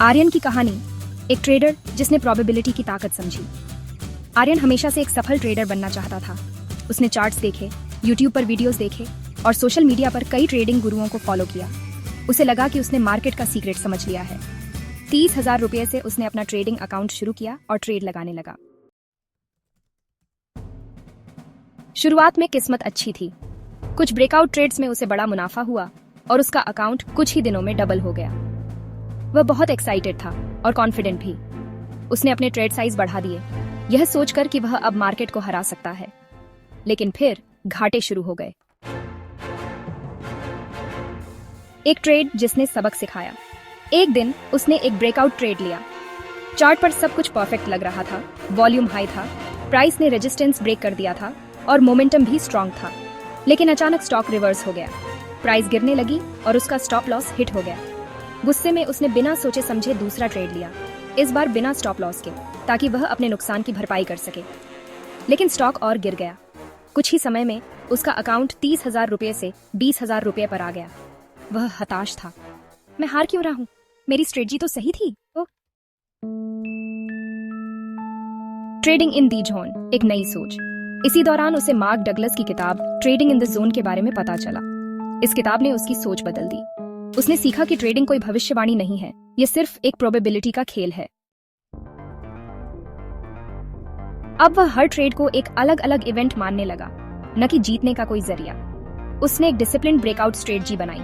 आर्यन की कहानी, एक ट्रेडर जिसने प्रोबेबिलिटी की ताकत समझी। आर्यन हमेशा से एक सफल ट्रेडर बनना चाहता था। उसने चार्ट्स देखे, यूट्यूब पर वीडियोस देखे और सोशल मीडिया पर कई ट्रेडिंग गुरुओं को फॉलो किया। उसे लगा कि उसने मार्केट का सीक्रेट समझ लिया है। 30,000 रुपये से उसने अपना ट्रेडिंग अकाउंट शुरू किया और ट्रेड लगाने लगा। शुरुआत में किस्मत अच्छी थी। कुछ ब्रेकआउट ट्रेड्स में उसे बड़ा मुनाफा हुआ और उसका अकाउंट कुछ ही दिनों में डबल हो गया। वह बहुत एक्साइटेड था और कॉन्फिडेंट भी। उसने अपने ट्रेड साइज बढ़ा दिए, यह सोचकर कि वह अब मार्केट को हरा सकता है। लेकिन फिर घाटे शुरू हो गए। एक ट्रेड जिसने सबक सिखाया। एक दिन उसने एक ब्रेकआउट ट्रेड लिया। चार्ट पर सब कुछ परफेक्ट लग रहा था, वॉल्यूम हाई था, प्राइस ने रेजिस्टेंस ब्रेक कर दिया था और मोमेंटम भी स्ट्रांग था। लेकिन अचानक स्टॉक रिवर्स हो गया, प्राइस गिरने लगी और उसका स्टॉप लॉस हिट हो गया। गुस्से में उसने बिना सोचे समझे दूसरा ट्रेड लिया, इस बार बिना स्टॉप लॉस के, ताकि वह अपने नुकसान की भरपाई कर सके। लेकिन स्टॉक और गिर गया। कुछ ही समय में उसका अकाउंट 30,000 रुपये से 20,000 रुपये पर आ गया। वह हताश था। मैं हार क्यों रहा हूँ? मेरी स्ट्रेटजी तो सही थी। ट्रेडिंग इन दी जोन, एक नई सोच। इसी दौरान उसे मार्क डगलस की किताब ट्रेडिंग इन द जोन के बारे में पता चला। इस किताब ने उसकी सोच बदल दी। उसने सीखा कि ट्रेडिंग कोई भविष्यवाणी नहीं है, यह सिर्फ एक प्रोबेबिलिटी का खेल है। अब वह हर ट्रेड को एक अलग अलग इवेंट मानने लगा, न कि जीतने का कोई जरिया। उसने एक डिसिप्लिन ब्रेकआउट स्ट्रेटजी बनाई।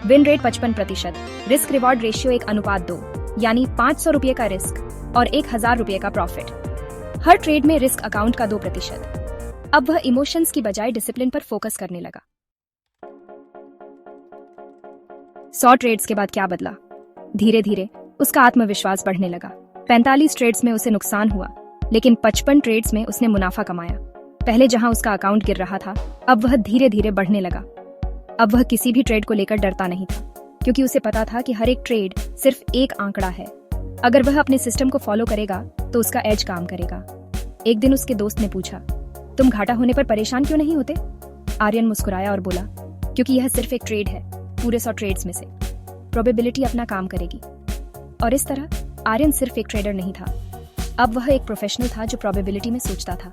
Win rate 55%, risk reward ratio 1:2, यानी 500 रुपये का रिस्क और 1,000 रुपये का प्रॉफिट। हर ट्रेड में रिस्क अकाउंट का 2%। अब वह इमोशंस की बजाय डिसिप्लिन पर फोकस करने लगा। 100 ट्रेड्स के बाद क्या बदला? धीरे धीरे उसका आत्मविश्वास बढ़ने लगा। 45 ट्रेड्स में उसे नुकसान हुआ, लेकिन 55 ट्रेड्स में उसने मुनाफा कमाया। पहले जहां उसका अकाउंट गिर रहा था, अब वह धीरे धीरे बढ़ने लगा। अब वह किसी भी ट्रेड को लेकर डरता नहीं था, क्योंकि उसे पता था कि हर एक ट्रेड सिर्फ एक आंकड़ा है। अगर वह अपने सिस्टम को फॉलो करेगा तो उसका एज काम करेगा। एक दिन उसके दोस्त ने पूछा, तुम घाटा होने पर परेशान क्यों नहीं होते? आर्यन मुस्कुराया और बोला, क्योंकि यह सिर्फ एक ट्रेड है, पूरे 100 ट्रेड्स में से प्रोबेबिलिटी अपना काम करेगी। और इस तरह आर्यन सिर्फ एक ट्रेडर नहीं था, अब वह एक प्रोफेशनल था जो प्रोबेबिलिटी में सोचता था।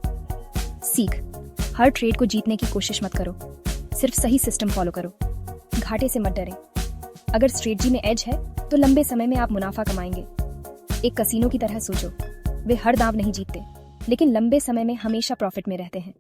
सीख, हर ट्रेड को जीतने की कोशिश मत करो, सिर्फ सही सिस्टम फॉलो करो। घाटे से मत डरें। अगर स्ट्रेटजी में एज है तो लंबे समय में आप मुनाफा कमाएंगे। एक कसीनो की तरह सोचो, वे हर दांव नहीं जीतते, लेकिन लंबे समय में हमेशा प्रॉफिट में रहते हैं।